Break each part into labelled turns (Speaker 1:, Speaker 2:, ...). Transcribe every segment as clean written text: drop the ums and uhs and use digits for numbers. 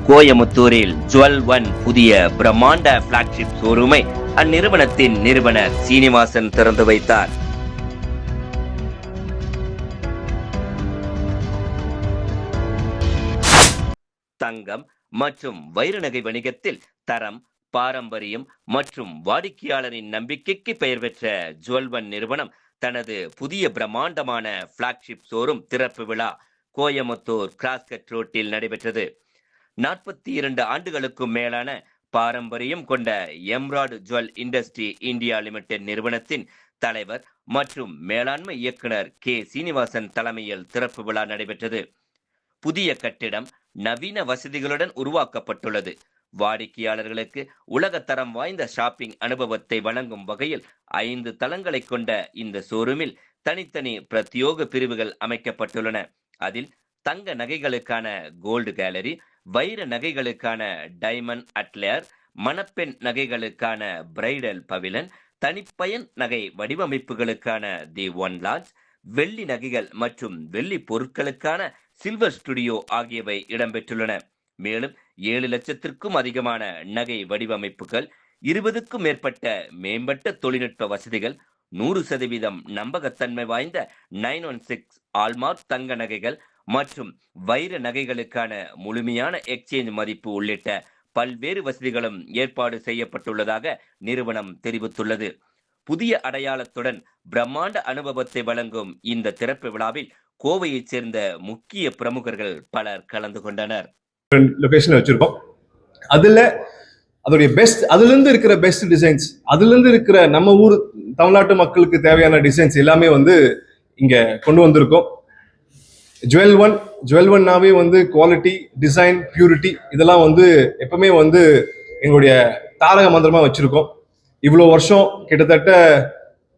Speaker 1: கோயமுத்தூரில் jewel one புதிய பிரம்மாண்ட பிளாக்ஷிப் ஷோரூமை அந்நிறுவனத்தின் நிறுவனர் சீனிவாசன் திறந்து வைத்தார். தங்கம் மற்றும் வைர நகை வணிகத்தில் தரம், பாரம்பரியம் மற்றும் வாடிக்கையாளரின் நம்பிக்கைக்கு பெயர் பெற்ற ஜுவல் ஒன் நிறுவனம் தனது புதிய பிரம்மாண்டமான பிளாக்ஷிப் ஷோரூம் திறப்பு விழா கோயமுத்தூர் கிராஸ்கட் ரோட்டில் நடைபெற்றது. 42 ஆண்டுகளுக்கும் மேலான பாரம்பரியம் கொண்ட emerald jewel industry India limited நிறுவனத்தின் தலைவர் மற்றும் மேலாண்மை இயக்குனர் கே சீனிவாசன் தலைமையில் திறப்பு விழா நடைபெற்றது. புதிய கட்டிடம் நவீன வசதிகளுடன் உருவாக்கப்பட்டுள்ளது. வாடிக்கையாளர்களுக்கு உலகத்தரம் வாய்ந்த ஷாப்பிங் அனுபவத்தை வழங்கும் வகையில் 5 தளங்களை கொண்ட இந்த ஷோரூமில் தனித்தனி பிரத்யோக பிரிவுகள் அமைக்கப்பட்டுள்ளன. அதில் தங்க நகைகளுக்கான கோல்டு கேலரி, வைர நகைகளுக்கான டைமண்ட் அட்லேயர், மணப்பெண் நகைகளுக்கான பிரைடல் பவிலன், தனிப்பயன் நகை வடிவமைப்புகளுக்கான தி ஒன் லான்ச், வெள்ளி நகைகள் மற்றும் வெள்ளி பொருட்களுக்கான சில்வர் ஸ்டுடியோ ஆகியவை இடம்பெற்றுள்ளன. மேலும் 7 லட்சத்திற்கும் அதிகமான நகை வடிவமைப்புகள், 20க்கும் மேற்பட்ட மேம்பட்ட தொழில்நுட்ப வசதிகள், 100% நம்பகத்தன்மை வாய்ந்த 916 ஆல்மார்க் தங்க நகைகள் மற்றும் வைர நகைகளுக்கான முழுமையான எக்ஸ்சேஞ்ச் மதிப்பு உள்ளிட்ட பல்வேறு வசதிகளும் ஏற்பாடு செய்யப்பட்டுள்ளதாக நிறுவனம் தெரிவித்துள்ளது. புதிய அடையாளத்துடன் பிரம்மாண்ட அனுபவத்தை வழங்கும் இந்த திறப்பு விழாவில் கோவையைச் சேர்ந்த முக்கிய பிரமுகர்கள் பலர் கலந்து கொண்டனர்.
Speaker 2: லொகேஷன் வச்சிருக்கோம். அதோடைய பெஸ்ட், அதுல இருந்து இருக்கிற பெஸ்ட் டிசைன்ஸ், அதுல இருந்து இருக்கிற நம்ம ஊர் தமிழ்நாட்டு மக்களுக்கு தேவையான டிசைன்ஸ் எல்லாமே இங்க கொண்டு வந்திருக்கோம். ஜுவல் ஒன்னாவே குவாலிட்டி, டிசைன், பியூரிட்டி இதெல்லாம் எப்பவுமே எங்களுடைய தாரக மந்திரமா வச்சிருக்கோம். இவ்வளோ வருஷம் கிட்டத்தட்ட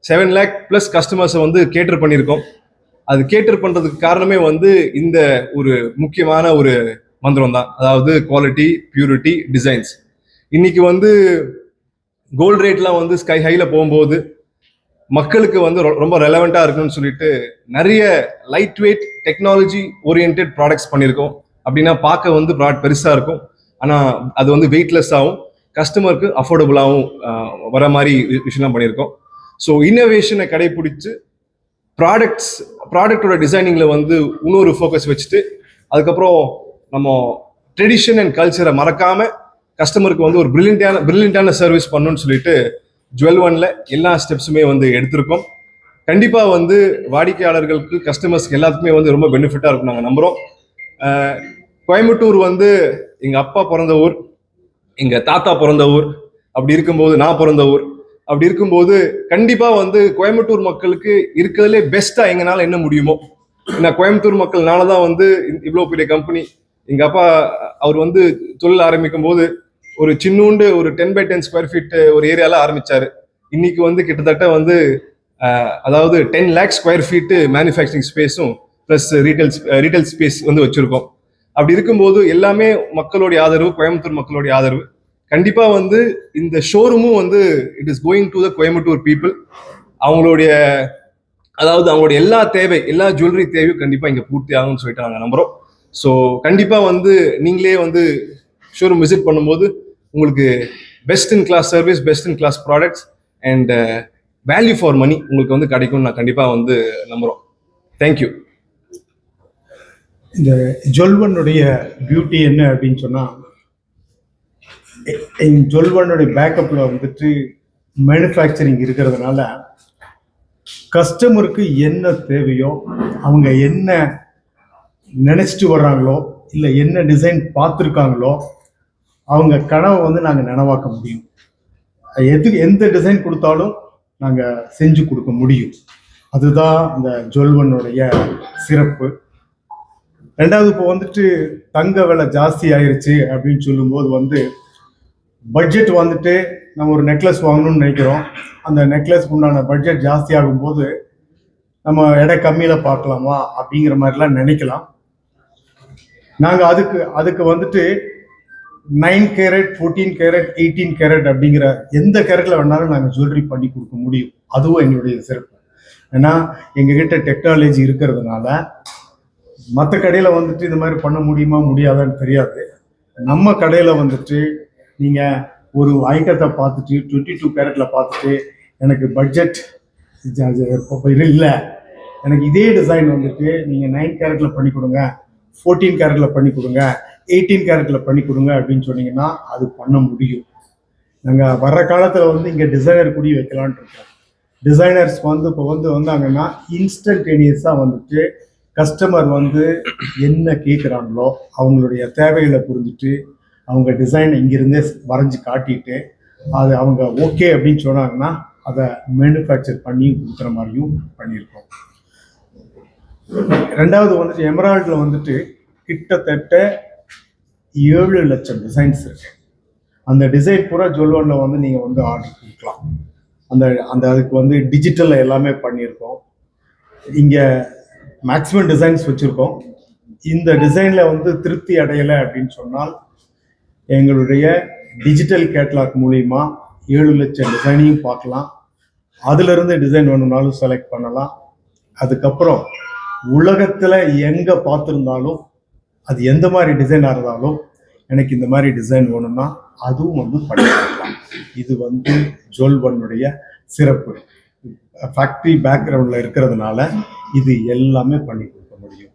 Speaker 2: 7 lakh plus கஸ்டமர்ஸை கேட்டர் பண்ணியிருக்கோம். அது கேட்டர் பண்றதுக்கு காரணமே இந்த ஒரு முக்கியமான ஒரு மந்திரம் தான். அதாவது குவாலிட்டி, பியூரிட்டி, டிசைன்ஸ். இன்னைக்கு கோல்டு ரேட்லாம் ஸ்கை ஹைல போகும்போது மக்களுக்கு ரொம்ப ரெலவெண்டா இருக்குன்னு சொல்லிட்டு நிறைய light weight technology oriented products பண்ணியிருக்கோம். அப்படின்னா பார்க்க ப்ராடக்ட் பெருசா இருக்கும், ஆனா அது வெயிட்லெஸ்ஸாகவும் கஸ்டமருக்கு அஃபோர்டபுளாகவும் வர மாதிரி விஷயம்லாம் பண்ணியிருக்கோம். ஸோ இன்னோவேஷனை கடைபிடிச்சு ப்ராடக்டோட டிசைனிங்ல இன்னொரு ஃபோக்கஸ் வச்சுட்டு, அதுக்கப்புறம் நம்ம ட்ரெடிஷன் அண்ட் கல்ச்சரை மறக்காம கஸ்டமருக்கு ஒரு பிரில்லியண்டான சர்வீஸ் பண்ணணும்னு சொல்லிட்டு ஜுவல் ஒன்ல எல்லா ஸ்டெப்ஸுமே எடுத்திருக்கோம். கண்டிப்பா வாடிக்கையாளர்களுக்கு, கஸ்டமர்ஸ்க்கு எல்லாத்துக்குமே ரொம்ப பெனிஃபிட்டா இருக்கும் நாங்கள் நம்புறோம். கோயம்புத்தூர் எங்க அப்பா பிறந்த ஊர், எங்க தாத்தா பிறந்த ஊர், அப்படி இருக்கும்போது நான் பிறந்த ஊர். அப்படி இருக்கும்போது கண்டிப்பா கோயம்புத்தூர் மக்களுக்கு இருக்கிறதுலே பெஸ்டா எங்கனால என்ன முடியுமோ, நான் கோயம்புத்தூர் மக்கள்னாலதான் இவ்வளவு பெரிய கம்பெனி. எங்க அப்பா அவர் தொழில் ஆரம்பிக்கும் போது ஒரு சின்னூண்டு ஒரு 10x10 ஸ்கொயர் ஃபீட் ஒரு ஏரியால ஆரம்பிச்சாரு. இன்னைக்கு கிட்டத்தட்ட அதாவது 10 lakh ஸ்கொயர் ஃபீட் மேனுஃபேக்சரிங் ஸ்பேஸும் பிளஸ் ரீட்டைல் ஸ்பேஸ் வச்சிருக்கோம். அப்படி இருக்கும்போது எல்லாமே மக்களுடைய ஆதரவு, கோயம்புத்தூர் மக்களுடைய ஆதரவு. கண்டிப்பா இந்த ஷோரூமும் it is going to the Coimbatore people. அவங்களுடைய எல்லா தேவை, எல்லா ஜுவல்லரி தேவையும் கண்டிப்பா இங்க பூர்த்தி ஆகும்னு சொல்லிட்டு நாங்க நம்புறோம். ஸோ கண்டிப்பா நீங்களே ஷோரூம் விசிட் பண்ணும்போது உங்களுக்கு best in class service, best in class products and value for money உங்களுக்கு கிடைக்கும்னு நான் கண்டிப்பா நம்புறோம். தேங்க்யூ.
Speaker 3: இந்த ஜுவல் ஒன்னுடைய பியூட்டி என்ன அப்படின்னு சொன்னா, ஜுவல் ஒன்னுடைய பேக்கப்ல மேனுஃபேக்சரிங் இருக்கிறதுனால கஸ்டமருக்கு என்ன தேவையோ, அவங்க என்ன நினைச்சிட்டு வர்றாங்களோ, இல்லை என்ன டிசைன் பார்த்துருக்காங்களோ, அவங்க கனவை நாங்கள் நனவாக்க முடியும். எந்த டிசைன் கொடுத்தாலும் நாங்கள் செஞ்சு கொடுக்க முடியும். அதுதான் இந்த ஜுவல் ஒன்னுடைய சிறப்பு. ரெண்டாவது, இப்போ தங்க விலை ஜாஸ்தி ஆயிருச்சு அப்படின்னு சொல்லும்போது பட்ஜெட் நம்ம ஒரு நெக்லஸ் வாங்கணும்னு நினைக்கிறோம். அந்த நெக்லஸ்க்கு உண்டான பட்ஜெட் ஜாஸ்தி ஆகும்போது நம்ம எடை கம்மியில பார்க்கலாமா அப்படிங்கிற மாதிரிலாம் நினைக்கலாம். நாங்கள் அதுக்கு 9 கேரட், 14 கேரட், 18 கேரட் அப்படிங்கிற எந்த கேரட்ல வேணாலும் நாங்கள் ஜுவல்லரி பண்ணி கொடுக்க முடியும். அதுவும் எங்களுடைய சிறப்பு. ஏன்னா எங்ககிட்ட டெக்னாலஜி இருக்கிறதுனால மற்ற கடையில் இந்த மாதிரி பண்ண முடியுமா முடியாதான்னு தெரியாது. நம்ம கடையில் வந்துட்டு நீங்கள் ஒரு ஐட்டத்தை பார்த்துட்டு 22 கேரட்டில் பார்த்துட்டு எனக்கு பட்ஜெட் இல்லை, எனக்கு இதே டிசைன் வந்துட்டு நீங்கள் 9 கேரட்டில் பண்ணி கொடுங்க, 14 கேரட்டில் பண்ணி கொடுங்க, 18 கேரட்டில் பண்ணி கொடுங்க அப்படின்னு சொன்னீங்கன்னா அது பண்ண முடியும். நாங்கள் வர்ற காலத்தில் வந்து இங்கே டிசைனர் கூடி வைக்கலான்ட்டு இருக்கோம். டிசைனர்ஸ் வந்து இப்போ வந்தாங்கன்னா இன்ஸ்டன்டேனியஸாக வந்துட்டு கஸ்டமர் வந்து என்ன கேட்குறாங்களோ அவங்களுடைய தேவைகளை புரிஞ்சுட்டு அவங்க டிசைனை இங்கிருந்தே வரைஞ்சி காட்டிட்டு அது அவங்க ஓகே அப்படின்னு சொன்னாங்கன்னா அதை மேனுஃபேக்சர் பண்ணி கொடுக்குற மாதிரியும் பண்ணியிருக்கோம். ரெண்டாவது வந்துட்டு எமரால்டில் வந்துட்டு கிட்டத்தட்ட 7 லட்சம் டிசைன்ஸ் இருக்கு. அந்த டிசைன் பூரா ஜுவல்வனில் வந்து நீங்கள் வந்து ஆர்டர் கொடுக்கலாம். அந்த அதுக்கு வந்து டிஜிட்டலில் எல்லாமே பண்ணியிருக்கோம். இங்கே மேக்ஸிமம் டிசைன்ஸ் வச்சுருக்கோம். இந்த டிசைனில் வந்து திருப்தி அடையலை அப்படின்னு சொன்னால் எங்களுடைய டிஜிட்டல் கேட்லாக் மூலிமா 7 லட்சம் டிசைனையும் பார்க்கலாம். அதிலிருந்து டிசைன் வேணும்னாலும் செலக்ட் பண்ணலாம். அதுக்கப்புறம் உலகத்தில் எங்கே பார்த்துருந்தாலும் அது எந்த மாதிரி டிசைனாக இருந்தாலும் எனக்கு இந்த மாதிரி டிசைன் வேணும்னா அதுவும் வந்து பண்ணிக்கலாம். இது வந்து ஜுவல்வனுடைய சிறப்பு. ஃபேக்ட்ரி பேக்ரவுண்டில் இருக்கிறதுனால இது எல்லாமே பண்ணி கொடுக்க முடியும்.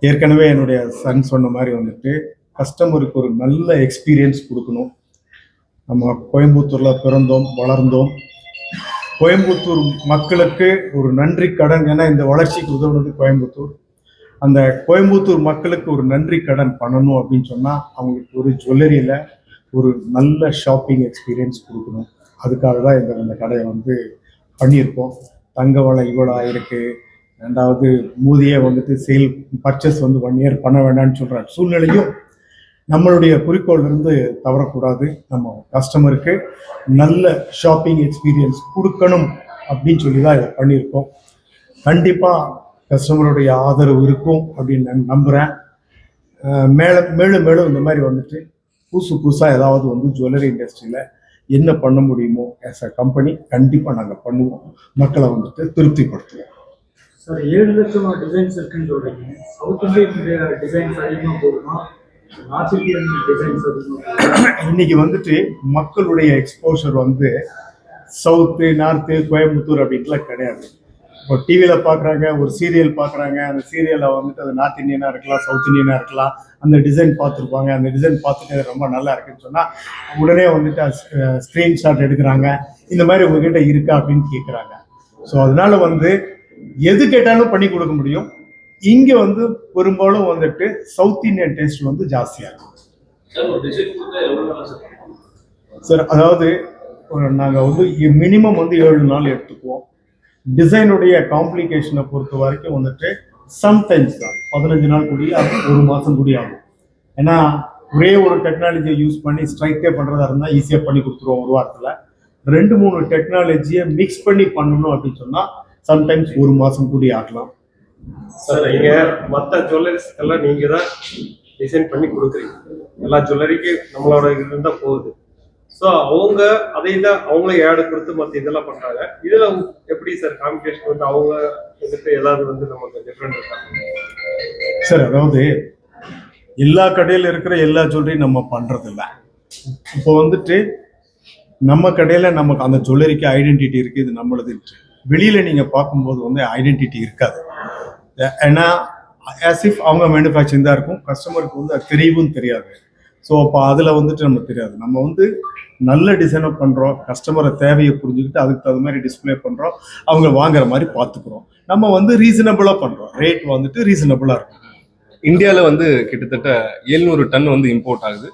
Speaker 3: ஏற்கனவே என்னுடைய சன் சொன்ன மாதிரி வந்துட்டு கஸ்டமருக்கு ஒரு நல்ல எக்ஸ்பீரியன்ஸ் கொடுக்கணும். நம்ம கோயம்புத்தூரில் பிறந்தோம் வளர்ந்தோம். கோயம்புத்தூர் மக்களுக்கு ஒரு நன்றி கடன், ஏன்னா இந்த வளர்ச்சிக்கு உதவுனது கோயம்புத்தூர். அந்த கோயம்புத்தூர் மக்களுக்கு ஒரு நன்றி கடன் பண்ணணும் அப்படின்னு சொன்னால் அவங்களுக்கு ஒரு ஜுவல்லரியில் ஒரு நல்ல ஷாப்பிங் எக்ஸ்பீரியன்ஸ் கொடுக்கணும். அதுக்காக தான் இந்த கடையை வந்து பண்ணியிருக்கோம். தங்க வளை இவ்வளோ ஆயிருக்கு. ரெண்டாவது மூதியே வந்துட்டு சேல் பர்ச்சேஸ் வந்து 1 இயர் பண்ண வேண்டாம்னு சொல்கிற சூழ்நிலையும் நம்மளுடைய குறிக்கோள் இருந்து தவறக்கூடாது. நம்ம கஸ்டமருக்கு நல்ல ஷாப்பிங் எக்ஸ்பீரியன்ஸ் கொடுக்கணும் அப்படின்னு சொல்லி தான் இதை பண்ணியிருக்கோம். கண்டிப்பாக கஸ்டமருடைய ஆதரவு இருக்கும் அப்படின்னு நான் நம்புகிறேன். மேலும் மேலும் இந்த மாதிரி வந்துட்டு புதுசாக ஏதாவது வந்து ஜுவல்லரி இண்டஸ்ட்ரியில் என்ன பண்ண முடியுமோ ஆஸ் அ கம்பெனி கண்டிப்பாக நாங்கள் பண்ணுவோம். மக்களை வந்துட்டு திருப்திப்படுத்துவோம்.
Speaker 4: சார் 7 லட்சம் டிசைன்ஸ் இருக்குன்னு சொல்றீங்க. சவுத் இந்தியன் டிசைன்ஸ் அதிகமாக போகுமா, நார்த் இந்தியன் டிசைன்ஸ் அதிகமாக?
Speaker 3: இன்னைக்கு வந்துட்டு மக்களுடைய எக்ஸ்போஷர் வந்து சவுத்து நார்த்து கோயம்புத்தூர் அப்படின்ட்டுலாம் கிடையாது. இப்போ டிவியில் பார்க்குறாங்க, ஒரு சீரியல் பார்க்குறாங்க, அந்த சீரியலில் வந்துட்டு அது நார்த் இந்தியனாக இருக்கலாம், சவுத் இந்தியனாக இருக்கலாம். அந்த டிசைன் பார்த்துருப்பாங்க, அந்த டிசைன் பார்த்துட்டு அது ரொம்ப நல்லா இருக்குன்னு சொன்னால் உடனே வந்துட்டு ஸ்க்ரீன்ஷாட் எடுக்கிறாங்க. இந்த மாதிரி உங்ககிட்ட இருக்கா அப்படின்னு கேட்குறாங்க. ஸோ அதனால வந்து எது கேட்டாலும் பண்ணி கொடுக்க முடியும். இங்கே வந்து பெரும்பாலும் வந்துட்டு சவுத் இந்தியன் டேஸ்ட் வந்து ஜாஸ்தியாக இருக்கும் சார். அதாவது நாங்கள் வந்து மினிமம் வந்து 7 நாள் எடுத்துக்குவோம். டிசைனுடைய காம்ப்ளிகேஷனை பொறுத்த வரைக்கும் வந்துட்டு சம்டைம்ஸ் தான் 15 நாள் கூடிய ஆகும், 1 மாதம் கூடிய ஆகும். ஏன்னா ஒரே ஒரு டெக்னாலஜியை யூஸ் பண்ணி ஸ்ட்ரைக்கே பண்ணுறதா இருந்தால் ஈஸியாக பண்ணி கொடுத்துருவோம் 1 வாரத்தில். 2-3 டெக்னாலஜியை மிக்ஸ் பண்ணி பண்ணணும் அப்படின்னு சொன்னால் சம்டைம்ஸ் 1 மாதம் கூடிய ஆகலாம்.
Speaker 5: சார் இங்கே மற்ற ஜுவல்லரிஸ்க்கெல்லாம் நீங்கள் தான் டிசைன் பண்ணி கொடுக்குறீங்க. எல்லா ஜுவல்லரிக்கு நம்மளோட இது தான் போகுது. ஸோ அவங்க அதை தான் அவங்களே ஏடு கொடுத்து மற்ற இதெல்லாம் பண்ணுறாங்க. இதில் எப்படி சார் காம்படிஷன் வந்து அவங்க இதுக்கு ஏதாவது வந்து நமக்கு டிஃப்ரெண்ட் இருக்காங்க
Speaker 3: சார்? அதாவது எல்லா கடையில் இருக்கிற எல்லா ஜுவல்லரியும் நம்ம பண்ணுறதில்ல. இப்போ வந்துட்டு நம்ம கடையில் நமக்கு அந்த ஜுவல்லரிக்கு ஐடென்டிட்டி இருக்குது, இது நம்மளது. வெளியில் நீங்கள் பார்க்கும்போது வந்து ஐடென்டிட்டி இருக்காது. ஏன்னா ஆஸ் இஃப் அவங்க மேனுஃபேக்சரிங் தான் இருக்கும். கஸ்டமருக்கு வந்து அது தெரியவும் தெரியாது. ஸோ அப்போ அதில் வந்துட்டு நமக்கு தெரியாது. நம்ம வந்து நல்ல டிசைனை பண்ணுறோம், கஸ்டமரை தேவையை புரிஞ்சுக்கிட்டு அதுக்கு தகுந்த மாதிரி டிஸ்பிளே பண்ணுறோம், அவங்க வாங்குற மாதிரி பார்த்துக்குறோம். நம்ம வந்து ரீசனபிளாக பண்ணுறோம், ரேட் வந்துட்டு ரீசனபிளாக இருக்கும்.
Speaker 2: இந்தியாவில் வந்து கிட்டத்தட்ட 700 டன் வந்து இம்போர்ட் ஆகுது.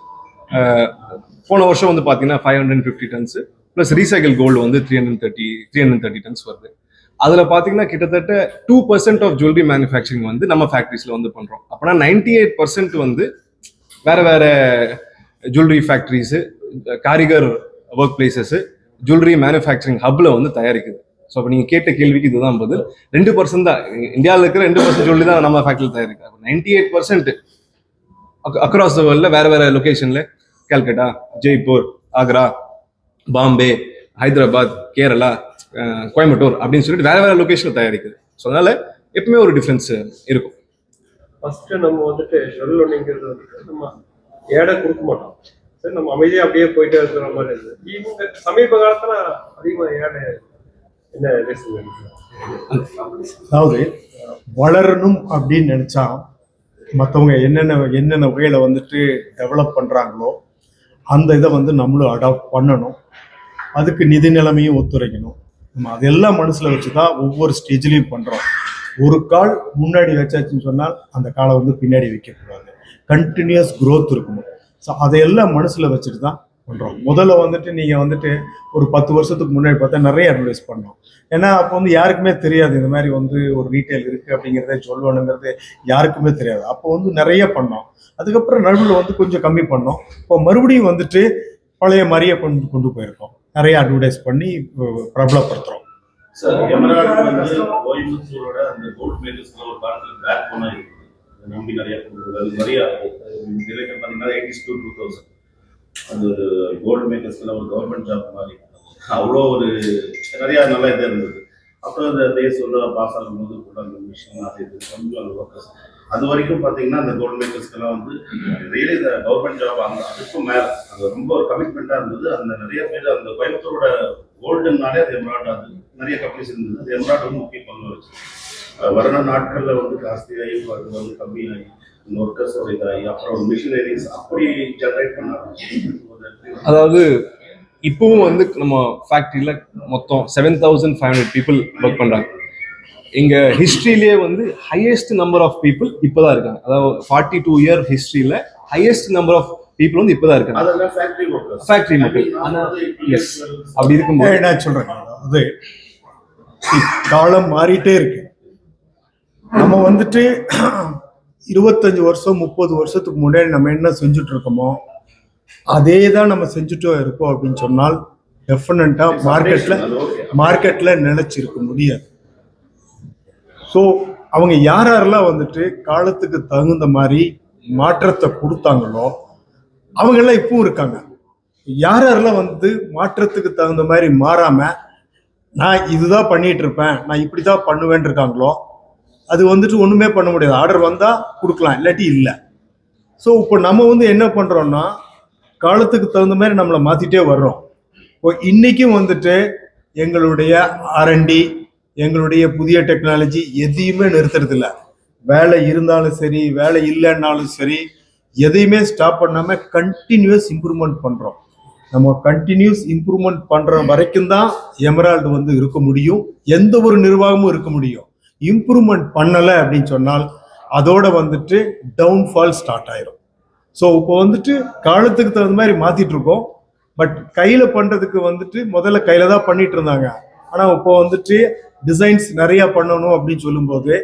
Speaker 2: போன வருஷம் வந்து பார்த்தீங்கன்னா 550 டன்ஸ் ப்ளஸ் ரீசைக்கிள் கோல்டு வந்து 330 டன்ஸ் வருது. அதில் பார்த்தீங்கன்னா கிட்டத்தட்ட 2% ஆஃப் ஜுவல்லரி மேனுஃபேக்சரிங் வந்து நம்ம ஃபேக்ட்ரிஸில் வந்து பண்ணுறோம். அப்போனா 98% வந்து வேறு ஜுவல்லரி ஃபேக்ட்ரிஸு, காரிகர் ஒர்க் பிளேசஸ்ஸு, ஜுவல்லரி மேனுஃபேக்சரிங் ஹப்பில் வந்து தயாரிக்குது. ஸோ அப்போ நீங்கள் கேட்ட கேள்விக்கு இதுதான் பதில். 2% தான் இந்தியாவில் இருக்கிற 2% ஜுவல்லரி தான் நம்ம ஃபேக்ட்ரியில் தயாரிக்கிறாங்க. 98% அக்ராஸ் த வேர்ல்டில் வேறு லொக்கேஷனில் கல்கட்டா, ஜெய்ப்பூர், ஆக்ரா, பாம்பே, ஹைதராபாத், கேரளா, கோயம்புத்தூர் அப்படின்னு சொல்லிட்டு வேறு லொக்கேஷனில் தயாரிக்குது. ஸோ அதனால் எப்பவுமே ஒரு டிஃப்ரென்ஸ் இருக்கும்.
Speaker 5: ஃபஸ்ட்டு நம்ம வந்துட்டு ஜுவல்லரிங்கிறது வந்துட்டு நம்ம ஏடை கொடுக்க மாட்டோம். சரி, நம்ம அமைதியா அப்படியே போயிட்டே இருக்கிற மாதிரி இருக்குது. இவங்க சமீப காலத்துல அதிகமா ஏடை என்ன ரீசன்?
Speaker 3: அதாவது வளரணும் அப்படின்னு நினைச்சா மற்றவங்க என்னென்ன வகையில வந்துட்டு டெவலப் பண்றாங்களோ அந்த இதை வந்து நம்மளும் அடாப்ட் பண்ணணும். அதுக்கு நிதி நிலைமையும் ஒத்துழைக்கணும். நம்ம அதெல்லாம் மனசுல வச்சுதான் ஒவ்வொரு ஸ்டேஜ்லயும் பண்றோம். ஒரு கால் முன்னாடி வச்சாச்சுன்னு சொன்னால் அந்த காலை வந்து பின்னாடி வைக்கக்கூடாது. கண்டினியூஸ் growth இருக்கணும். ஸோ அதையெல்லாம் மனசுல வச்சுட்டு தான் பண்றோம். முதல்ல வந்துட்டு நீங்க வந்துட்டு ஒரு 10 வருஷத்துக்கு முன்னாடி பார்த்தா நிறைய அட்வைஸ் பண்ணோம். ஏன்னா அப்போ வந்து யாருக்குமே தெரியாது இந்த மாதிரி வந்து ஒரு ரீட்டைல் இருக்கு அப்படிங்கிறத சொல்லணுங்கிறது யாருக்குமே தெரியாது. அப்போ வந்து நிறைய பண்ணோம். அதுக்கப்புறம் நடுவில் வந்து கொஞ்சம் கம்மி பண்ணோம். இப்போ மறுபடியும் வந்துட்டு பழைய மாதிரியே கொண்டு போயிருக்கோம். நிறைய அட்வர்டைஸ் பண்ணி பிரபலப்படுத்துறோம்.
Speaker 6: சார், எமரால்டு வந்து கோயம்புத்தூரோட அந்த கோல்ட் மேக்கர்ஸ்ல ஒரு காலத்துல பேக் போனா இருக்குது. நம்பி நிறைய நிறைய பார்த்தீங்கன்னா 80s to 2000 அது கோல்டு மேக்கர்ஸ்ல ஒரு கவர்மெண்ட் ஜாப் மாதிரி அவ்வளோ ஒரு நிறைய நல்ல இதாக இருந்தது. அப்புறம் அந்த டேஸ் உள்ள பாஸ் ஆகும்போது கூட அந்த மிஷின் அது இது கொஞ்சம் அந்த ஒர்க்கர்ஸ் அது வரைக்கும் பார்த்தீங்கன்னா அந்த கோல்டு மேக்கர்ஸ்க்கெல்லாம் வந்து ரியலி இந்த கவர்மெண்ட் ஜாப் அந்த அதுக்கும் மேலே அது ரொம்ப ஒரு கமிட்மெண்ட்டாக இருந்தது. அந்த நிறைய பேர் அந்த கோயம்புத்தூரோட கோல்டுனாலே அது எம்ராய்டு அது நிறைய கம்பெனிஸ் இருந்தது. அது எம்ராய்டு வந்து முக்கிய பங்கு வச்சு வர நாட்களில் வந்து ஜாஸ்தியாகி அது வந்து கம்மியாகி இந்த ஒர்க்கர்ஸோட இதாகி அப்புறம் மிஷினரிஸ் அப்படி ஜென்ரேட் பண்ணாங்க.
Speaker 2: அதாவது இப்பவும் வந்து நம்ம ஃபேக்ட்ரியில மொத்தம் 7,500 பீப்புள் ஒர்க் பண்றாங்க. இங்க ஹிஸ்டரியிலேயே வந்து ஹையஸ்ட் நம்பர் ஆஃப் பீப்புள் இப்பதான் இருக்காங்க. அதாவது 42 இயர் ஹிஸ்டரியில ஹையஸ்ட் நம்பர் ஆஃப் பீப்புள் வந்து இப்பதான் இருக்காங்க.
Speaker 6: அதெல்லாம் ஃபேக்டரி ஒர்க்கர்ஸ்.
Speaker 2: ஃபேக்டரி மக்கள். எஸ், அப்படி இருக்கும்போது
Speaker 3: என்ன சொல்றேன், அதாவது காலம் மாறிட்டே இருக்கு. நம்ம வந்துட்டு 25 வருஷம் 30 வருஷத்துக்கு முன்னாடி நம்ம என்ன செஞ்சுட்டு இருக்கோமோ அதே தான் நம்ம செஞ்சுட்டும் இருக்கோம் அப்படின்னு சொன்னால் டெஃபினட்டா மார்க்கெட்ல நிலைச்சிருக்க முடியாது. ஸோ அவங்க யாரெல்லாம் வந்துட்டு காலத்துக்கு தகுந்த மாதிரி மாற்றத்தை கொடுத்தாங்களோ அவங்கெல்லாம் இப்பவும் இருக்காங்க. யாரெல்லாம் வந்து மாற்றத்துக்கு தகுந்த மாதிரி மாறாம நான் இதுதான் பண்ணிட்டு இருப்பேன், நான் இப்படிதான் பண்ணுவேன் இருக்காங்களோ அது வந்துட்டு ஒண்ணுமே பண்ண முடியாது. ஆர்டர் வந்தா கொடுக்கலாம், இல்லாட்டி இல்லை. ஸோ இப்போ நம்ம வந்து என்ன பண்றோம்னா காலத்துக்கு தகுந்த மாதிரி நம்மளை மாத்திட்டே வர்றோம். இப்போ இன்னைக்கும் வந்துட்டு எங்களுடைய R&D எங்களுடைய புதிய டெக்னாலஜி எதையுமே நிறுத்துறது இல்லை. வேலை இருந்தாலும் சரி வேலை இல்லைன்னாலும் சரி எதையுமே ஸ்டாப் பண்ணாம கண்டினியூஸ் இம்ப்ரூவ்மெண்ட் பண்றோம். நம்ம கண்டினியூஸ் இம்ப்ரூவ்மெண்ட் பண்ற வரைக்கும் தான் எமரால்டு வந்து இருக்க முடியும், எந்த ஒரு நிர்வாகமும் இருக்க முடியும். இம்ப்ரூவ்மெண்ட் பண்ணலை அப்படின்னு சொன்னால் அதோட வந்துட்டு டவுன்ஃபால் ஸ்டார்ட் ஆயிரும். ஸோ இப்போ வந்துட்டு காலத்துக்கு தகுந்த மாதிரி மாத்திட்டு இருக்கோம். பட் கையில பண்றதுக்கு வந்துட்டு முதல்ல கையில தான் பண்ணிட்டு இருந்தாங்க. ஆனா இப்போ வந்துட்டு டிசைன்ஸ் நிறைய பண்ணணும் அப்படின்னு சொல்லும்போது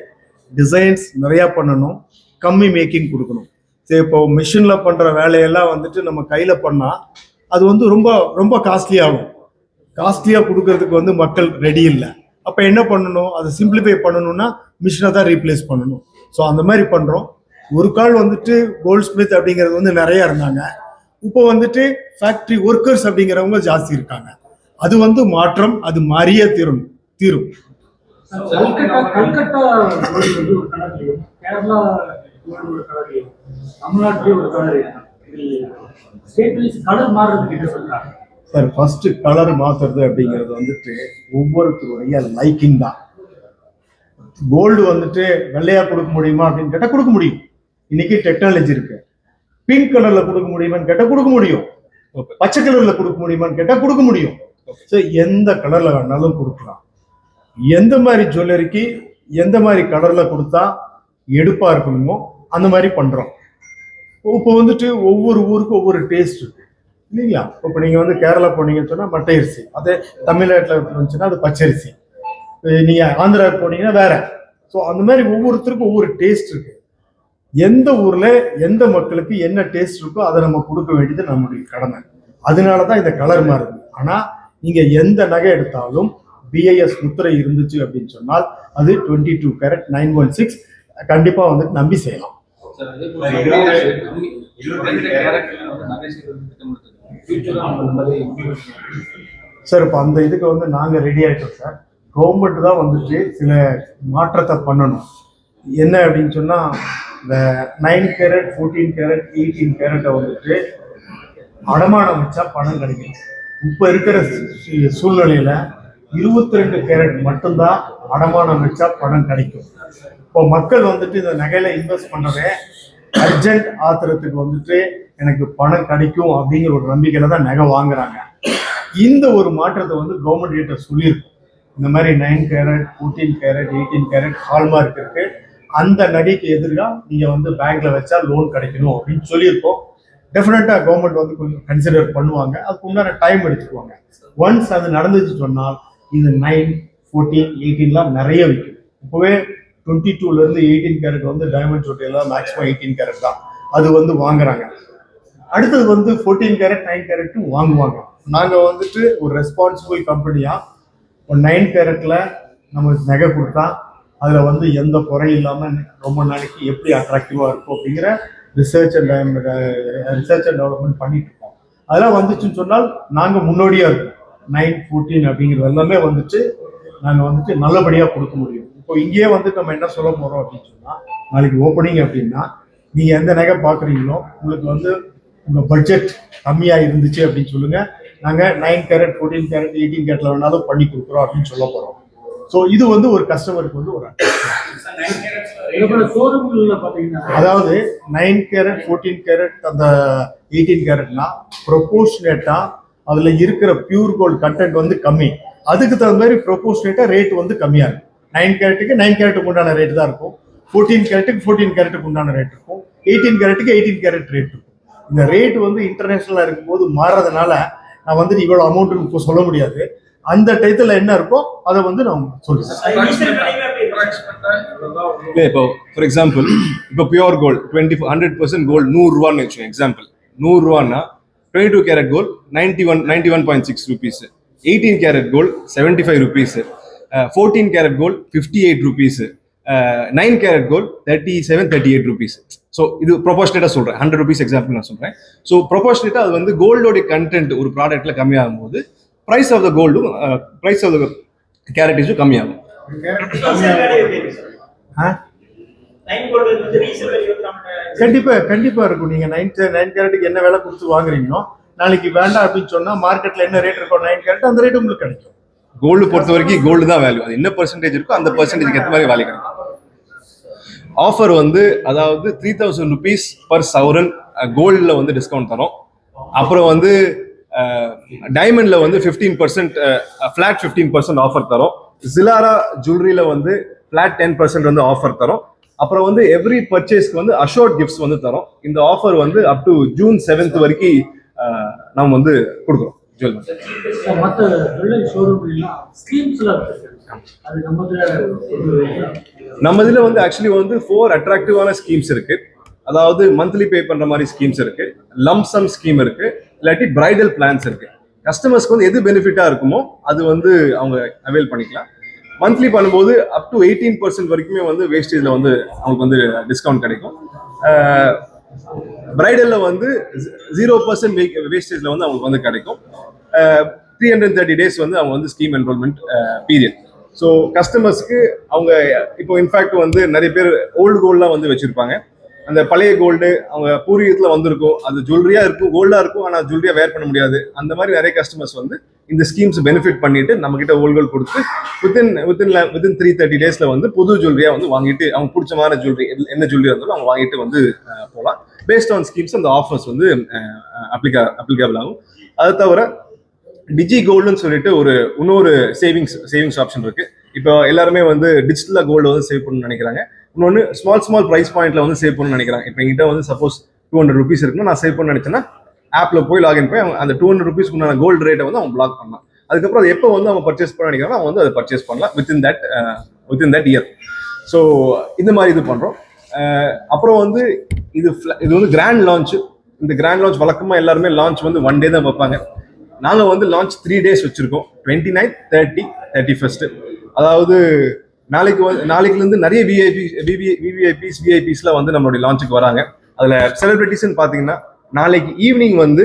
Speaker 3: டிசைன்ஸ் நிறைய பண்ணணும், கம்மி மேக்கிங் கொடுக்கணும். சரி, இப்போ மிஷின்ல பண்ற வேலையெல்லாம் வந்துட்டு நம்ம கையில பண்ணா அது வந்து ரொம்ப ரொம்ப காஸ்ட்லி ஆகும். காஸ்ட்லியா கொடுக்கறதுக்கு வந்து மக்கள் ரெடி இல்லை. அப்ப என்ன பண்ணணும், அதை சிம்பிளிஃபை பண்ணணும்னா மிஷினை தான் ரீப்ளேஸ் பண்ணணும். ஸோ அந்த மாதிரி பண்றோம். ஒரு கால் வந்துட்டு கோல்ட் ஸ்மித் அப்படிங்கிறது வந்து நிறைய இருந்தாங்க. இப்போ வந்துட்டு ஃபேக்டரி ஒர்க்கர்ஸ் அப்படிங்கிறவங்க ஜாஸ்தி இருக்காங்க. அது வந்து மாற்றம், அது மாறியே தீரும்.
Speaker 4: கல்கட்டா வந்து ஒரு கலர்லையும் கேரளா ஒரு கலர்லையும் தமிழ்நாட்டிலேயே ஒரு கலர் ஸ்டேட் வைஸ் கலர் மாறுறதுக்கு என்ன சொல்றாங்க
Speaker 3: சார்? ஃபர்ஸ்ட் கலர் மாத்துறது அப்படிங்கிறது வந்துட்டு ஒவ்வொருத்தருடைய லைக்கிங் தான். கோல்டு வந்துட்டு வெள்ளையா கொடுக்க முடியுமா அப்படின்னு கேட்டா கொடுக்க முடியும். இன்னைக்கு டெக்னாலஜி இருக்கு. பிங்க் கலர்ல கொடுக்க முடியுமான்னு கேட்டா கொடுக்க முடியும். பச்சை கலர்ல கொடுக்க முடியுமான்னு கேட்டா கொடுக்க முடியும். ஸோ எந்த கலர்ல வேணாலும் கொடுக்கலாம். எந்த மாதிரி ஜுவல்லரிக்கு எந்த மாதிரி கலர்ல கொடுத்தா எடுப்பா இருக்கணுமோ அந்த மாதிரி பண்றோம். இப்போ வந்துட்டு ஒவ்வொரு ஊருக்கும் ஒவ்வொரு டேஸ்ட் இருக்கு இல்லைங்களா? இப்போ நீங்க வந்து கேரளா போனீங்கன்னு சொன்னா மட்டை அரிசி, அதே தமிழ்நாட்டில் இருந்துச்சுன்னா அது பச்சரிசி, நீங்க ஆந்திராவுக்கு போனீங்கன்னா வேற. ஸோ அந்த மாதிரி ஒவ்வொருத்தருக்கும் ஒவ்வொரு டேஸ்ட் இருக்கு. எந்த ஊர்ல எந்த மக்களுக்கு என்ன டேஸ்ட் இருக்கோ அதை நம்ம கொடுக்க வேண்டியது நம்முடைய கடமை. அதனாலதான் இந்த கலர் மாறுது. ஆனா நீங்க எந்த நகை எடுத்தாலும் BIS முத்திரை இருந்துச்சு அப்படின்னு சொன்னால் அது 22 கேரட் 916 கண்டிப்பா வந்து நம்பி செய்யலாம். சார் இப்போ அந்த இதுக்கு வந்து நாங்க ரெடி ஆயிட்டோம் சார். கவர்மெண்ட் தான் வந்துட்டு சில மாற்றத்தை பண்ணணும். என்ன அப்படின்னு சொன்னா இந்த 9 கேரட் 14 கேரட் 18 கேரட்டை வந்துட்டு அடமானம் வச்சா பணம் கிடைக்கும். இப்போ இருக்கிற சூழ்நிலையில 22 கேரட் மட்டும்தான் அடமானம் வச்சா பணம் கிடைக்கும். இப்போ மக்கள் வந்துட்டு இந்த நகையில இன்வெஸ்ட் பண்ணவே அர்ஜென்ட் ஆத்திரத்துக்கு வந்துட்டு எனக்கு பணம் கிடைக்கும் அப்படிங்கிற ஒரு நம்பிக்கையில தான் நகை வாங்குறாங்க. இந்த ஒரு மாற்றத்தை வந்து கவர்மெண்ட் கிட்ட சொல்லியிருக்கும். இந்த மாதிரி 9 கேரட் 14 கேரட் 18 கேரட் ஹால்மார்க் இருக்கு, அந்த நகைக்கு எதிராக நீங்க வந்து பேங்க்ல வச்சா லோன் கிடைக்கணும் அப்படின்னு சொல்லியிருக்கோம். டெஃபினட்டா கவர்மெண்ட் வந்து கொஞ்சம் கன்சிடர் பண்ணுவாங்க, அதுக்கு உண்டான டைம் எடுத்துக்குவாங்க. ஒன்ஸ் அது நடந்துச்சு சொன்னால் இது 9, 14, 18லாம் நிறைய விற்கும். இப்போவே 22ல இருந்து 18 கேரட் வந்து டைமண்ட் ஜுவல்லரிலாம் மேக்ஸிமம் 18 கேரட் தான் அது வந்து வாங்குறாங்க. அடுத்தது வந்து 14 கேரட் 9 கேரட்டும் வாங்குவாங்க. நாங்கள் வந்துட்டு ஒரு ரெஸ்பான்சிபிள் கம்பெனியா 9 கேரட்ல நம்ம நகை கொடுத்தா அதில் வந்து எந்த குறையும் இல்லாமல் ரொம்ப நாளைக்கு எப்படி அட்ராக்டிவாக இருக்கும் அப்படிங்கிற ரிசர்ச் அண்ட் டெவலப்மெண்ட் பண்ணிட்டு இருக்கோம். அதெல்லாம் வந்துச்சுன்னு சொன்னால் நாங்கள் முன்னோடியாக இருக்கோம். 9, 14 அப்படிங்கிறது எல்லாமே வந்துட்டு நாங்கள் வந்துட்டு நல்லபடியாக கொடுக்க முடியும். இப்போ இங்கேயே வந்துட்டு நம்ம என்ன சொல்ல போகிறோம் அப்படின்னு சொன்னால், நாளைக்கு ஓப்பனிங் அப்படின்னா நீங்கள் எந்த நகை பார்க்குறீங்களோ உங்களுக்கு வந்து உங்கள் பட்ஜெட் கம்மியாக இருந்துச்சு அப்படின்னு சொல்லுங்கள், நாங்கள் 9 கேரட் 14 கேரட் 18 கேரட்ல வேணாலும் பண்ணி கொடுக்குறோம் அப்படின்னு சொல்ல போகிறோம். ஸோ இது வந்து ஒரு கஸ்டமருக்கு வந்து ஒரு அதாவது 9 கேரட் 14 கேரட் அந்த 18 கேரட்னா ப்ரொபோர்ஷனேட்டா அதுல இருக்கிற பியூர் கோல்டு கண்டென்ட் வந்து கம்மி, அதுக்கு தகுந்த மாதிரி ப்ரொபோர்ஷனேட்டா ரேட் வந்து கம்மியா இருக்கும். 9 கேரட்டுக்கு 9 கேரட்டுக்கு உண்டான ரேட் தான் இருக்கும், 14 கேரட்டுக்கு 14 கேரட்டுக்கு உண்டான ரேட் இருக்கும், 18 கேரட்டுக்கு 18 கேரட் ரேட் இருக்கும். இந்த ரேட் வந்து இன்டர்நேஷனலா இருக்கும்போது மாறதுனால நான் வந்து இவ்வளவு அமௌண்ட் இப்போ சொல்ல முடியாது. அந்த டயத்துல என்ன இருக்கோ அதை வந்து நான் சொல்றேன்.
Speaker 2: இப்போ ஃபார் எக்ஸாம்பிள் இப்போ பியூர் கோல்டு 100% கோல்டு 100 ரூபான்னு வச்சுக்கோங்க. எக்ஸாம்பிள் 100 ரூபான்னா 22 carat gold 91.6 rupees, 18 carat gold 75 rupees, 14 carat gold 58 rupees, 9 carat gold 38 rupees. So இது ப்ரொபோர்ஷனேட்டாக சொல்கிறேன், 100 rupees எக்ஸாம்பிள் நான் சொல்கிறேன். ஸோ ப்ரொபோர்ஷனேட்டாக அது வந்து கோல்டோடைய கண்டென்ட் ஒரு ப்ராடக்ட்ல கம்மியாகும் போது ப்ரைஸ் ஆஃப் த கோல்டும் ப்ரைஸ் ஆஃப் த கேரட்டேஜும் கம்மியாகும்.
Speaker 3: கண்டிப்பா இருக்கும். நீங்க 9 கேரட்டுக்கு என்ன விலை கொடுத்து வாங்குறீங்களோ நாளைக்கு வேண்டாம் அப்படின்னு சொன்னா மார்க்கெட்ல என்ன ரேட் இருக்கோ 9 கேரட் அந்த ரேட் உங்களுக்கு கிடைக்கும்.
Speaker 2: கோல்டு பொறுத்த வரைக்கும் கோல்டு தான் வேல்யூ, அது என்ன பர்சன்டேஜ் இருக்கோ அந்த பர்சன்டேஜ்க்கு ஏற்ற மாதிரி வேல்யூ கிடைக்கும். ஆஃபர் வந்து அதாவது 3000 rupees பர் சவரன் கோல்டில் வந்து டிஸ்கவுண்ட் தரோம். அப்புறம் வந்து டைமண்ட்ல வந்து 15% ஃபிளாட் 15% ஆஃபர் தரோம். ஜிலாரா ஜுவல்லரியில வந்து ஃபிளாட் 10% வந்து ஆஃபர் தரோம். அப்புறம் வந்து எவ்ரி பர்ச்சேஸ்க்கு வந்து அஷோர்ட் கிஃப்ட்ஸ் வந்து தரோம். இந்த ஆஃபர் வந்து அப் டு June 7th வரைக்கும் நம்ம வந்து கொடுக்குறோம். நம்ம இதுல வந்து ஆக்சுவலி வந்து 4 அட்ராக்டிவான ஸ்கீம்ஸ் இருக்கு. அதாவது மந்த்லி பே பண்ற மாதிரி ஸ்கீம்ஸ் இருக்கு, லம்சம் ஸ்கீம் இருக்கு, இல்லாட்டி பிரைடல் பிளான்ஸ் இருக்கு. கஸ்டமர்ஸ்க்கு வந்து எது பெனிஃபிட்டா இருக்குமோ அது வந்து அவங்க அவைல் பண்ணிக்கலாம். மந்த்லி பண்ணும்போது அப் டு 18% வரைக்குமே வந்து வேஸ்டேஜ்ல வந்து அவங்களுக்கு வந்து டிஸ்கவுண்ட் கிடைக்கும். பிரைடல்ல வந்து 0% வேஸ்டேஜ்ல வந்து அவங்களுக்கு வந்து கிடைக்கும். 330 days வந்து அவங்க வந்து ஸ்கீம் என்ரோல்மெண்ட் பீரியட். ஸோ கஸ்டமர்ஸ்க்கு அவங்க இப்போ இன்ஃபேக்ட் வந்து நிறைய பேர் ஓல்டு கோல்ட்லாம் வந்து வச்சிருப்பாங்க. அந்த பழைய கோல்டு அவங்க பூர்வீகத்துல வந்திருக்கும், அது ஜுவல்லரியா இருக்கும், கோல்டா இருக்கும், ஆனால் ஜுவல்லரியா வேர் பண்ண முடியாது. அந்த மாதிரி நிறைய கஸ்டமர்ஸ் வந்து இந்த ஸ்கீம்ஸ் பெனிஃபிட் பண்ணிட்டு நம்ம கிட்ட ஓல்டு கோல்டு கொடுத்து வித்தின் 330 daysல வந்து புது ஜுவல்லரியா வந்து வாங்கிட்டு அவங்க பிடிச்சமான ஜுவல்லரி என்ன ஜுவல்லரியா இருந்தாலும் அவங்க வாங்கிட்டு வந்து போகலாம். பேஸ்ட் ஆன் ஸ்கீம்ஸ் அந்த ஆஃபர்ஸ் வந்து அப்ளிகபிள் ஆகும். அது தவிர டிஜி கோல்டுன்னு சொல்லிட்டு இன்னொரு சேவிங்ஸ் ஆப்ஷன் இருக்கு. இப்போ எல்லாருமே வந்து டிஜிட்டலா கோல்டு வந்து சேவ் பண்ணணும்னு நினைக்கிறாங்க. இன்னொன்று ஸ்மால் பிரைஸ் பாயிண்ட்ல வந்து சேவ் பண்ணணும்னு நினைக்கிறாங்க. இப்போ என்கிட்ட வந்து சப்போஸ் 200 rupees இருக்குன்னா நான் சேவ் பண்ண நினைச்சேன்னா ஆப்ல போய் லாகின் போய் அந்த 200 rupees கோல்டு ரேட்டை வந்து அவங்க பிளாக் பண்ணலாம். அதுக்கப்புறம் அது எப்போ வந்து அவங்க பர்ச்சேஸ் பண்ண நினைக்கிறாங்க அவங்க வந்து அதை பர்ச்சேஸ் பண்ணலாம் வித்தின் தட் இயர். ஸோ இந்த மாதிரி இது பண்றோம். அப்புறம் வந்து இது வந்து கிராண்ட் லான்ச். இந்த கிராண்ட் லான்ச் வழக்கமா எல்லாருமே லான்ச் வந்து 1 day தான் வைப்பாங்க. நாங்கள் வந்து லான்ச் 3 days வச்சிருக்கோம், 29th, 30, 31st. அதாவது நாளைக்குலேருந்து நிறைய விவிஐபிஸ்ல வந்து நம்மளுடைய லான்ச்சுக்கு வராங்க. அதில் செலிபிரிட்டிஸ்ன்னு பார்த்தீங்கன்னா நாளைக்கு ஈவினிங் வந்து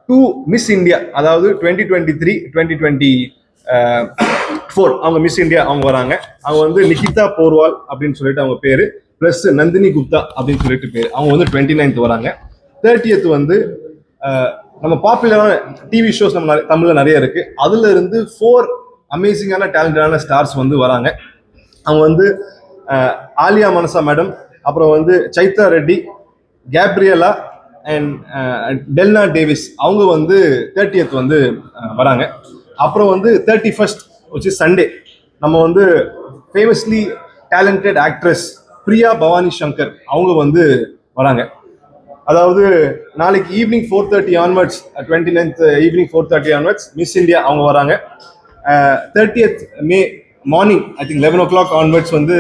Speaker 2: 2 மிஸ் இந்தியா, அதாவது 2023, 2024 அவங்க மிஸ் இந்தியா அவங்க வராங்க. அவங்க வந்து நிகிதா போர்வால் அப்படின்னு சொல்லிட்டு அவங்க பேரு. ப்ளஸ் நந்தினி குப்தா அப்படின்னு சொல்லிட்டு பேர், அவங்க வந்து 29th வராங்க. 30th வந்து நம்ம பாப்புலரான டிவி ஷோஸ் நம்ம தமிழ்ல நிறைய இருக்கு, அதுல இருந்து 4 அமேசிங்கான டேலண்டடான ஸ்டார்ஸ் வந்து வராங்க. அவங்க வந்து ஆலியா மனசா மேடம், அப்புறம் வந்து Chaitra Reddy, Gabriela and Delna Davis, அவங்க வந்து 30th வந்து வராங்க. அப்புறம் வந்து 31st which is சண்டே, நம்ம வந்து famously talented actress Priya Bhavani Shankar அவங்க வந்து வராங்க. அதாவது நாளைக்கு evening 4:30 onwards, 29th evening 4:30 onwards miss India அவங்க வராங்க. 30th May morning I think 11 o'clock onwards வந்து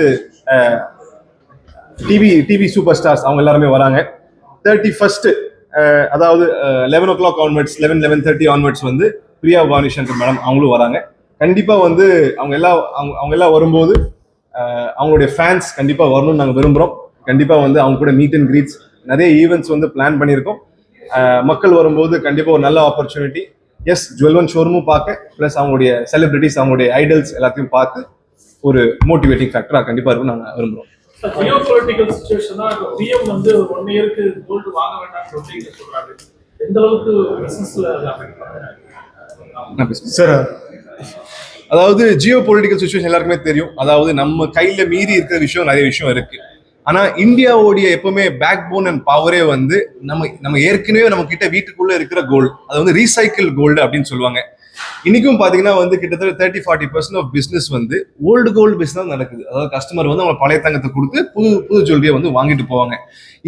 Speaker 2: டிவி சூப்பர் ஸ்டார்ஸ் அவங்க எல்லாருமே வராங்க. 31st அதாவது 11 o'clock ஆன்வர்ட்ஸ், 11:30 ஆன்வர்ட்ஸ் வந்து பிரியா பவானி சங்கர் மேடம் அவங்களும் வராங்க. கண்டிப்பா வந்து அவங்க எல்லாம் வரும்போது அவங்களுடைய ஃபேன்ஸ் கண்டிப்பா வரணும்னு நாங்கள் விரும்புகிறோம். கண்டிப்பா வந்து அவங்க கூட மீட் அண்ட் கிரீட்ஸ் நிறைய ஈவெண்ட்ஸ் வந்து பிளான் பண்ணியிருக்கோம். மக்கள் வரும்போது கண்டிப்பா ஒரு நல்ல ஆப்பர்ச்சுனிட்டி. எஸ், ஜுவல் ஷோரூமும் பார்க்க, ப்ளஸ் அவங்களுடைய செலிபிரிட்டிஸ், அவங்களுடைய ஐடல்ஸ் எல்லாத்தையும் பார்த்து ஒரு மோட்டிவேட்டிங் ஃபேக்டராக கண்டிப்பா இருக்கும் நாங்கள் விரும்புகிறோம்.
Speaker 4: ஜியோ பொலிட்டிக்கல் சிச்சுவேஷனா பிஎம் வந்து 1 இயருக்கு கோல்டு வாங்க வேண்டாம்னு சொல்றாரு. எந்த அளவுக்கு பிசினஸ்ல
Speaker 2: சார், அதாவது ஜியோ பொலிட்டிக்கல் சிச்சுவேஷன் எல்லாருக்குமே தெரியும். அதாவது நம்ம கையில மீறி இருக்கிற விஷயம் நிறைய விஷயம் இருக்கு. ஆனா இந்தியாவுடைய எப்பவுமே பேக் போன் அண்ட் பவரே வந்து நம்ம ஏற்கனவே நம்ம கிட்ட வீட்டுக்குள்ள இருக்கிற கோல்டு, அது வந்து ரீசைக்கிள் கோல்டு அப்படின்னு சொல்லுவாங்க. இன்னைக்கும் பாத்தீங்கன்னா வந்து கிட்டத்தட்ட 30-40% ஆஃப் பிசினஸ் வந்து ஓல்டு கோல்டு பிசினஸ் நடக்குது. அதாவது கஸ்டமர் வந்து அவங்க பழைய தங்கத்தை கொடுத்து புது ஜுவல்லரியை வந்து வாங்கிட்டு போவாங்க.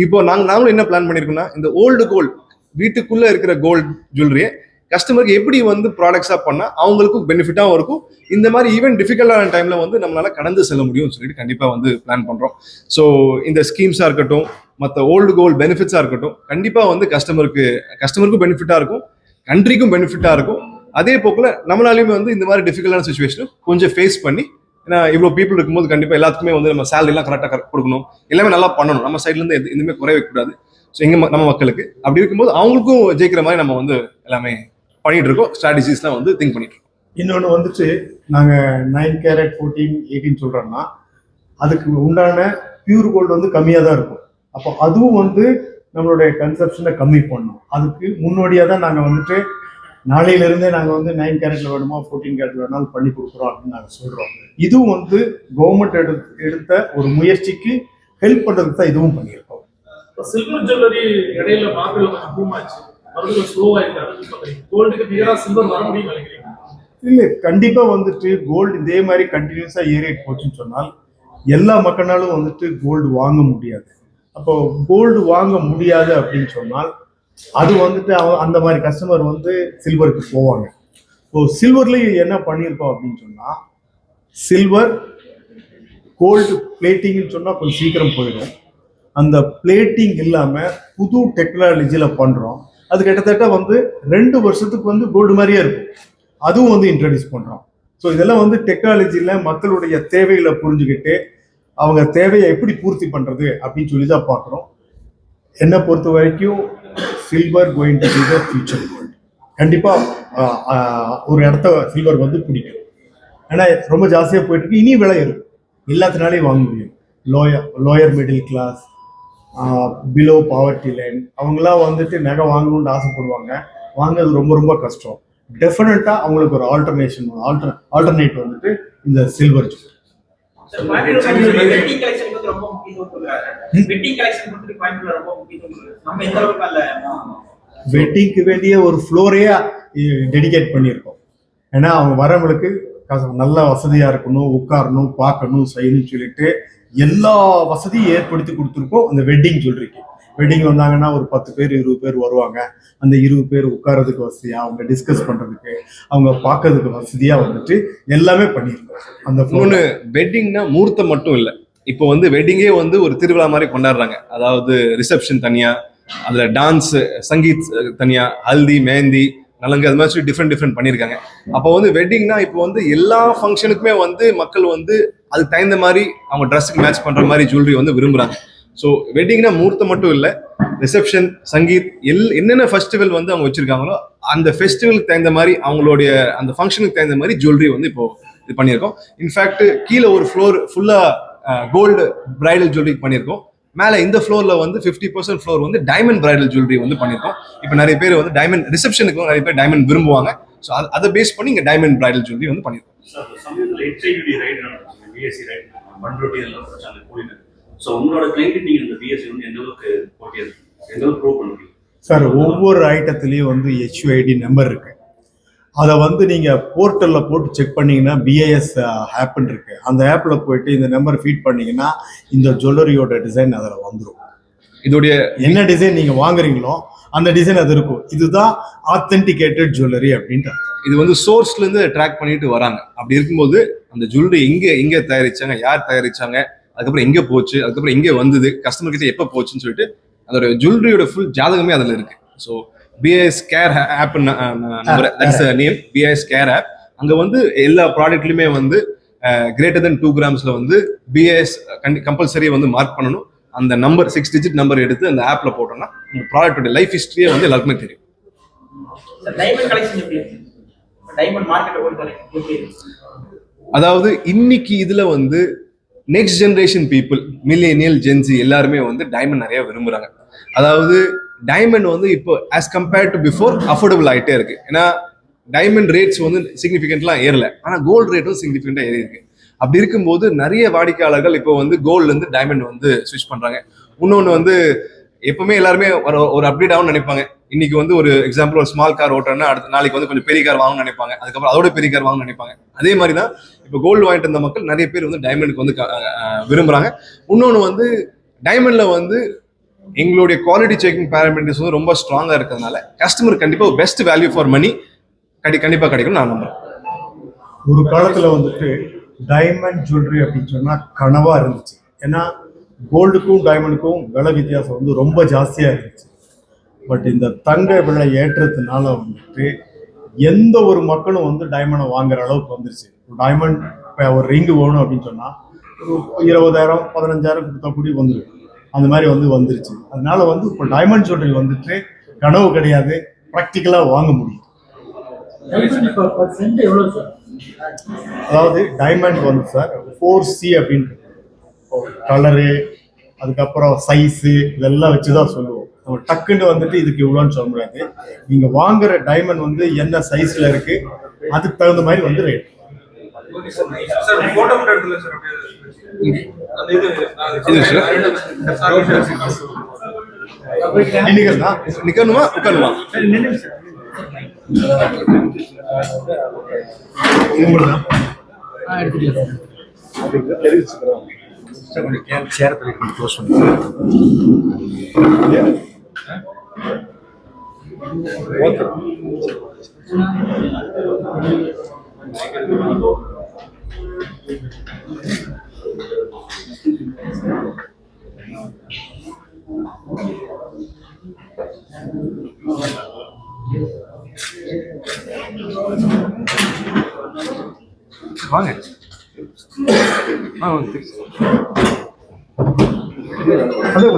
Speaker 2: இப்போ நாங்களும் என்ன பிளான் பண்ணிருக்கோம்னா, இந்த ஓல்டு கோல்டு வீட்டுக்குள்ள இருக்கிற கோல்டு ஜுவல்லரியை கஸ்டமருக்கு எப்படி வந்து ப்ராடக்ட்ஸா பண்ணா அவங்களுக்கும் பெனிஃபிட்டாகவும் இருக்கும், இந்த மாதிரி ஈவன் டிஃபிகல்ட்டான டைம்ல வந்து நம்மளால கடந்து செல்ல முடியும்னு சொல்லிட்டு கண்டிப்பா வந்து பிளான் பண்றோம். ஸோ இந்த ஸ்கீம்ஸா இருக்கட்டும், மற்ற ஓல்டு கோல்டு பெனிஃபிட்ஸா இருக்கட்டும், கண்டிப்பா வந்து கஸ்டமருக்கும் பெனிஃபிட்டா இருக்கும், கண்ட்ரிக்கும் பெனிஃபிட்டா இருக்கும். அதே போக்குல நம்மளாலையுமே வந்து இந்த மாதிரி டிஃபிகல்ட்டான சுச்சுவேஷன் கொஞ்சம் ஃபேஸ் பண்ணி, ஏன்னா இவ்வளோ பீப்புள் இருக்கும்போது கண்டிப்பா எல்லாத்துக்குமே வந்து நம்ம சேலரி எல்லாம் கரெக்டாக கொடுக்கணும், எல்லாமே நல்லா பண்ணணும், நம்ம சைட்ல இருந்து எதுவுமே குறைய வைக்கக்கூடாது. ஸோ நம்ம மக்களுக்கு அப்படி இருக்கும்போது அவங்களுக்கும் ஜெயிக்கிற மாதிரி நம்ம வந்து எல்லாமே பண்ணிட்டு இருக்கோம், ஸ்ட்ராட்டஜிஸ்லாம் வந்து திங்க் பண்ணிட்டு இருக்கோம்.
Speaker 3: இன்னொன்று வந்துட்டு நாங்கள் 9 கேரட் 14, 18 சொல்கிறோம்னா அதுக்கு உண்டான பியூர் கோல்டு வந்து கம்மியாக தான் இருக்கும். அப்போ அதுவும் வந்து நம்மளுடைய கன்சப்ஷனை கம்மி பண்ணணும். அதுக்கு முன்னோடியாக தான் நாங்கள் வந்துட்டு நாளையிலிருந்தே நாங்கள் வந்து 9 கேரட்ல வேணுமா 14 கேரட்ல வேணாலும் பண்ணி கொடுக்குறோம் அப்படின்னு நாங்கள் சொல்கிறோம். இதுவும் வந்து கவர்மெண்ட் எடுத்த ஒரு முயற்சிக்கு ஹெல்ப் பண்ணுறதுக்கு தான் இதுவும் பண்ணியிருக்கோம்.
Speaker 4: சில்வர் ஜுவல்லரி இடையில மார்க்கெட்ல கொஞ்சம் பூம் ஆச்சு, மறுபடியும் ஸ்லோவா இருக்கு. கோல்டுக்கு நிகரா சில்வர் வர முடியும் நினைக்கிறீங்க?
Speaker 3: இல்லை, கண்டிப்பா வந்துட்டு கோல்டு இதே மாதிரி கண்டினியூஸா ஏறிட்டு போச்சுன்னு சொன்னால் எல்லா மக்களாலும் வந்துட்டு கோல்டு வாங்க முடியாது. அப்போ கோல்டு வாங்க முடியாது அப்படின்னு சொன்னால் அது வந்துட்டு அந்த மாதிரி கஸ்டமர் வந்து சில்வருக்கு போவாங்க. ஸோ சில்வர்லேயும் என்ன பண்ணியிருக்கோம் அப்படின்னு சொன்னா, சில்வர் கோல்டு பிளேட்டிங்னு சொன்னா கொஞ்சம் சீக்கிரம் போயிடும். அந்த பிளேட்டிங் இல்லாம புது டெக்னாலஜியில பண்றோம். அது கிட்டத்தட்ட வந்து 2 வருஷத்துக்கு வந்து கோல்டு மாதிரியே இருக்கும். அதுவும் வந்து இன்ட்ரடியூஸ் பண்றோம். ஸோ இதெல்லாம் வந்து டெக்னாலஜியில மக்களுடைய தேவைகளை புரிஞ்சுக்கிட்டு அவங்க தேவையை எப்படி பூர்த்தி பண்றது அப்படின்னு சொல்லி தான் பார்க்குறோம். என்னை பொறுத்த வரைக்கும் silver going to be the future gold. கண்டிப்பா ஒரு இடத்த சில்வர் வந்து பிடிக்கும். ஏன்னா ரொம்ப ஜாஸ்தியாக போயிட்டு இருக்கு, இனி விலை இருக்கும், எல்லாத்தினாலையும் வாங்க முடியும். Lower middle class, below poverty line அவங்களாம் வந்துட்டு நகை வாங்கணும்னு ஆசைப்படுவாங்க, வாங்குறது ரொம்ப ரொம்ப கஷ்டம். டெஃபினட்டா அவங்களுக்கு ஒரு ஆல்டர்னேட் வந்துட்டு இந்த சில்வர் ஜுவல். வெட்டிங்க்கு வேண்டிய ஒரு ஃப்ளோரே டெடிகேட் பண்ணியிருக்கோம். ஏன்னா அவங்க வரவங்களுக்கு நல்ல வசதியா இருக்கணும், உட்காரணும், பார்க்கணும், செய்யணும்னு சொல்லிட்டு எல்லா வசதியும் ஏற்படுத்தி கொடுத்துருக்கோம். அந்த வெட்டிங் ஜுவல்லரிக்கு வெட்டிங் வந்தாங்கன்னா ஒரு 10 பேர் 20 பேர் வருவாங்க. அந்த 20 பேர் உட்கார்றதுக்கு வசதியா, அவங்க டிஸ்கஸ் பண்றதுக்கு, அவங்க பார்க்கறதுக்கு வசதியா வந்துட்டு எல்லாமே பண்ணியிருக்கோம். அந்த
Speaker 2: வெட்டிங்னா முகூர்த்தம் மட்டும் இல்லை, இப்போ வந்து வெட்டிங்கே வந்து ஒரு திருவிழா மாதிரி கொண்டாடுறாங்க. அதாவது ரிசப்ஷன் தனியா, அதுல டான்ஸ், சங்கீத் தனியா, ஹல்தி, மெஹந்தி, நலங்கு, அது மாதிரி டிஃப்ரெண்ட் பண்ணியிருக்காங்க. அப்போ வந்து வெட்டிங்னா இப்போ வந்து எல்லா ஃபங்க்ஷனுக்குமே வந்து மக்கள் வந்து அதுக்கு தகுந்த மாதிரி அவங்க ட்ரெஸ்ஸுக்கு மேட்ச் பண்ற மாதிரி ஜுவல்லரி வந்து விரும்புறாங்க. ஸோ வெட்டிங்னா முகூர்த்தம் மட்டும் இல்லை, ரிசப்ஷன், சங்கீத், என்னென்ன ஃபெஸ்டிவல் வந்து அவங்க வச்சிருக்காங்களோ அந்த ஃபெஸ்டிவலுக்கு தகுந்த மாதிரி அவங்களுடைய அந்த ஃபங்க்ஷனுக்கு தகுந்த மாதிரி ஜுவல்லரி வந்து இப்போ இது பண்ணியிருக்கோம். இன்ஃபேக்ட் கீழே ஒரு ஃப்ளோர் ஃபுல்லா கோல்டு பிரைடல் ஜுவல்லரி பண்ணியிருக்கோம். மேலே இந்த ஃப்ளோரில் வந்து 50% ஃப்ளோர் வந்து டைமண்ட் பிரைடல் ஜுவல்லரி வந்து பண்ணியிருக்கோம். இப்போ நிறைய பேர் வந்து டைமண்ட் ரிசப்ஷனுக்கு நிறைய பேர் டைமண்ட் விரும்புவாங்க. ஸோ அதை பேஸ் பண்ணி இங்கே டைமண்ட் பிரைடல் ஜுவல்லரி வந்து பண்ணியிருக்கோம்.
Speaker 6: சமயத்தில் HIUD ரைட் நடந்துச்சு, பிஎஸ்சி ரைட் பண்ருட்டி எல்லாம் பிரச்சனை கூடினது. ஸோ உங்களோட கிளைண்ட் நீங்கள் இந்த பிஎஸ்சி வந்து எந்த அளவுக்கு போட்டியாக இருக்கு, எந்த அளவுக்கு ப்ரூவ் பண்ணுவீங்க
Speaker 3: சார்? ஒவ்வொரு ஐட்டத்துலேயும் வந்து HUID நம்பர் இருக்கு. அதை வந்து நீங்கள் போர்ட்டலில் போட்டு செக் பண்ணீங்கன்னா BIS ஆப்னு இருக்கு. அந்த ஆப்பில் போயிட்டு இந்த நம்பர் ஃபீட் பண்ணீங்கன்னா இந்த ஜுவல்லரியோட டிசைன் அதில் வந்துடும். இதோடைய என்ன டிசைன் நீங்கள் வாங்குறீங்களோ அந்த டிசைன் அது இருக்கும். இதுதான் ஆத்தென்டிகேட்டட் ஜுவல்லரி அப்படின்ட்டு.
Speaker 2: இது வந்து சோர்ஸ்லேருந்து ட்ராக் பண்ணிட்டு வராங்க. அப்படி இருக்கும்போது அந்த ஜுவல்லரி எங்கே தயாரிச்சாங்க, யார் தயாரிச்சாங்க, அதுக்கப்புறம் எங்கே போச்சு, அதுக்கப்புறம் எங்கே வந்தது, கஸ்டமர் கிட்ட எப்போ போச்சுன்னு சொல்லிட்டு அதோட ஜுவல்லரியோட ஃபுல் ஜாதகமே அதில் இருக்கு. So BIS care of name, BIS care of. அங்கே வந்து எல்லா ப்ராடக்ட்லையுமே வந்து கிரேட்டர் தென் 2 grams வந்து BIS கம்பல்சரி வந்து மார்க் பண்ணணும். அந்த நம்பர் 6 digit நம்பர் எடுத்து அந்த ஆப்ல போட்டோம்னா உங்க ப்ராடக்டோட லைஃப் ஹிஸ்டரியே வந்து எல்லாருக்குமே தெரியும். அதாவது இன்னைக்கு இதுல வந்து next generation people, millennial, Gen Z எல்லாருமே வந்து டைமண்ட் நிறைய விரும்புறாங்க. அதாவது டைமண்ட் வந்து இப்போ as compared to before affordable ஆகிட்டே இருக்கு. ஏன்னா டைமண்ட் ரேட்ஸ் வந்து சிக்னிஃபிகண்ட்லாம் ஏறல, ஆனால் கோல்டு ரேட்டும் சிக்னிஃபிகண்டாக ஏறி இருக்கு. அப்படி இருக்கும்போது நிறைய வாடிக்கையாளர்கள் இப்போ வந்து கோல்டுலேருந்து டைமண்ட் வந்து ஸ்விட்ச் பண்ணுறாங்க. இன்னொன்று வந்து எப்பவுமே எல்லாருமே ஒரு அப்டேட் ஆகும்னு நினைப்பாங்க. இன்னைக்கு வந்து ஒரு எக்ஸாம்பிள் ஒரு ஸ்மால் கார் ஓட்டுறேன்னா அடுத்த நாளைக்கு வந்து கொஞ்சம் பெரிய கார் வாங்கணும்னு நினைப்பாங்க, அதுக்கப்புறம் அதோட பெரிய கார் வாங்கணும்னு நினைப்பாங்க. அதே மாதிரி தான் இப்போ கோல்டு வாங்கிட்டு இருந்த மக்கள் நிறைய பேர் வந்து டைமண்டுக்கு வந்து விரும்புகிறாங்க. இன்னொன்று வந்து டைமண்டில் வந்து எங்களுடைய குவாலிட்டி செக்கிங் பேராமீட்டர்ஸ் வந்து ரொம்ப ஸ்ட்ராங்காக இருக்கிறதுனால கஸ்டமர் கண்டிப்பாக ஒரு பெஸ்ட் வேல்யூ ஃபார் மணி கண்டிப்பாக கிடைக்கும் நான் நம்புறேன்.
Speaker 3: ஒரு காலத்தில் வந்துட்டு டைமண்ட் ஜுவல்லரி அப்படின்னு சொன்னால் கனவாக இருந்துச்சு. ஏன்னா கோல்டுக்கும் டைமண்டுக்கும் விலை வித்தியாசம் வந்து ரொம்ப ஜாஸ்தியாக இருந்துச்சு. பட் இந்த தங்க விலை ஏற்றத்தினால வந்துட்டு எந்த ஒரு மக்களும் வந்து டைமண்டை வாங்குற அளவுக்கு வந்துருச்சு. டைமண்ட் இப்போ ஒரு ரிங்கு வேணும் அப்படின்னு சொன்னால் ஒரு 20,000 15,000 கொடுத்தா கூட வந்துடும். அந்த மாதிரி வந்துருச்சு. அதனால வந்து இப்போ டைமண்ட் ஜுவல்லரி வந்துட்டு கனவு கிடையாது, ப்ராக்டிக்கலாக வாங்க முடியும். அதாவது டைமண்ட் வந்து சார் 4C அப்படின்ட்டு கலரு, அதுக்கப்புறம் சைஸு இதெல்லாம் வச்சுதான் சொல்லுவோம். நம்ம டக்குன்னு வந்துட்டு இதுக்கு இவ்வளோன்னு சொல்ல முடியாது. நீங்க வாங்குற டைமண்ட் வந்து என்ன சைஸ்ல இருக்கு அதுக்கு தகுந்த மாதிரி வந்து ரேட்.
Speaker 2: நிக்கணுமா உட்காருமா?
Speaker 3: ஷேர் பண்ணி க்ளோஸ் பண்ணி
Speaker 2: வாங்க.
Speaker 3: அதே